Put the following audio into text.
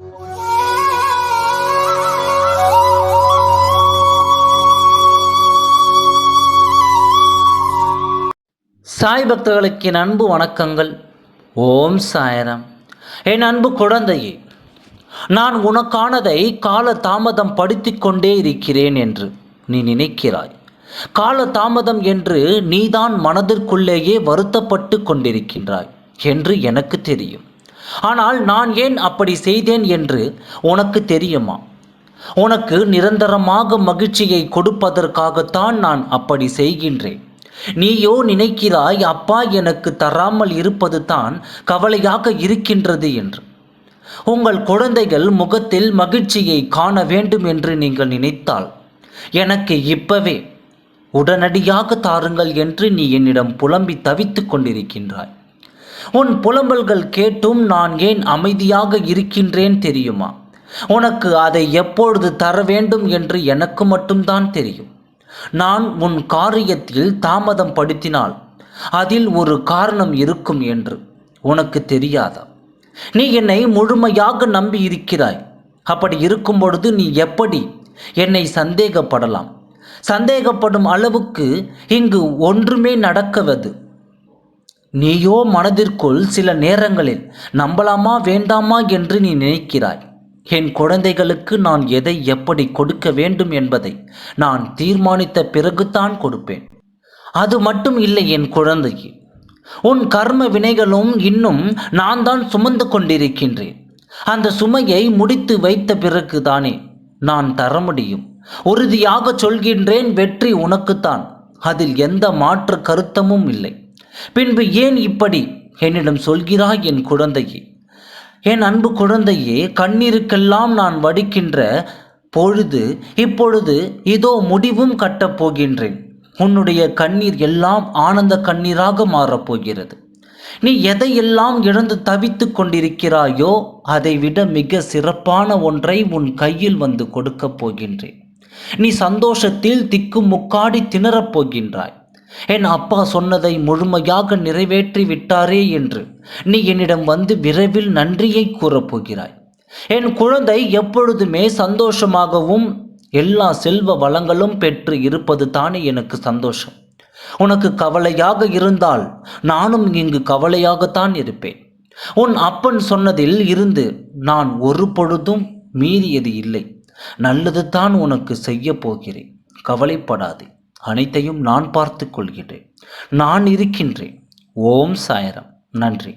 சாய் பக்தர்களுக்கு என் அன்பு வணக்கங்கள். ஓம் சாய்ராம். என் அன்பு குழந்தையே, நான் உனக்கானதை கால தாமதம் படித்து கொண்டே இருக்கிறேன் என்று நீ நினைக்கிறாய். கால தாமதம் என்று நீதான் மனதிற்குள்ளேயே வருத்தப்பட்டு கொண்டிருக்கின்றாய் என்று எனக்கு தெரியும். ஆனால் நான் ஏன் அப்படி செய்தேன் என்று உனக்கு தெரியுமா? உனக்கு நிரந்தரமாக மகிழ்ச்சியை கொடுப்பதற்காகத்தான் நான் அப்படி செய்கின்றேன். நீயோ நினைக்கிறாய், அப்பா எனக்கு தராமல் இருப்பது தான் கவலையாக இருக்கின்றது என்று. உங்கள் குழந்தைகள் முகத்தில் மகிழ்ச்சியை காண வேண்டும் என்று நீங்கள் நினைத்தால் எனக்கு இப்பவே உடனடியாக தாருங்கள் என்று நீ என்னிடம் புலம்பி தவித்து கொண்டிருக்கின்றாய். உன் புலம்பல்கள் கேட்டும் நான் ஏன் அமைதியாக இருக்கின்றேன் தெரியுமா? உனக்கு அதை எப்பொழுது தர வேண்டும் என்று எனக்கு மட்டும்தான் தெரியும். நான் உன் காரியத்தில் தாமதம் படுத்தினால் அதில் ஒரு காரணம் இருக்கும் என்று உனக்கு தெரியாதா? நீ என்னை முழுமையாக நம்பி இருக்கிறாய். அப்படி இருக்கும் பொழுது நீ எப்படி என்னை சந்தேகப்படலாம்? சந்தேகப்படும் அளவுக்கு இங்கு ஒன்றுமே நடக்கவது. நீயோ மனதிற்குள் சில நேரங்களில் நம்பலாமா வேண்டாமா என்று நீ நினைக்கிறாய். என் குழந்தைகளுக்கு நான் எதை எப்படி கொடுக்க வேண்டும் என்பதை நான் தீர்மானித்த பிறகுதான் கொடுப்பேன். அது மட்டும் இல்லை என் குழந்தைக்கு, உன் கர்ம வினைகளும் இன்னும் நான் தான் சுமந்து கொண்டிருக்கின்றேன். அந்த சுமையை முடித்து வைத்த பிறகுதானே நான் தர முடியும். உறுதியாக சொல்கின்றேன், வெற்றி உனக்குத்தான். அதில் எந்த மாற்று கருத்தமும் இல்லை. பின்பு ஏன் இப்படி என்னிடம் சொல்கிறாய் என் குழந்தையே? என் அன்பு குழந்தையே, கண்ணீருக்கெல்லாம் நான் வடிக்கின்ற பொழுது இப்பொழுது இதோ முடிவும் கட்டப் போகின்றேன். உன்னுடைய கண்ணீர் எல்லாம் ஆனந்த கண்ணீராக மாறப்போகிறது. நீ எதையெல்லாம் இழந்து தவித்து கொண்டிருக்கிறாயோ அதை விட மிக சிறப்பான ஒன்றை உன் கையில் வந்து கொடுக்கப் போகின்றேன். நீ சந்தோஷத்தில் திக்கு முக்காடி திணறப் போகின்றாய். என் அப்பா சொன்னதை முழுமையாக நிறைவேற்றி விட்டாரே என்று நீ என்னிடம் வந்து விரைவில் நன்றியை கூறப்போகிறாய். என் குழந்தை எப்பொழுதுமே சந்தோஷமாகவும் எல்லா செல்வ வளங்களும் பெற்று இருப்பது தானே எனக்கு சந்தோஷம். உனக்கு கவலையாக இருந்தால் நானும் இங்கு கவலையாகத்தான் இருப்பேன். உன் அப்பன் சொன்னதில் இருந்து நான் ஒரு பொழுதும் மீறியது இல்லை. நல்லது தான் உனக்கு செய்ய போகிறேன். கவலைப்படாதே. அனைத்தையும் நான் பார்த்து கொள்கிறேன். நான் இருக்கின்றேன். ஓம் சாய்ராம். நன்றி.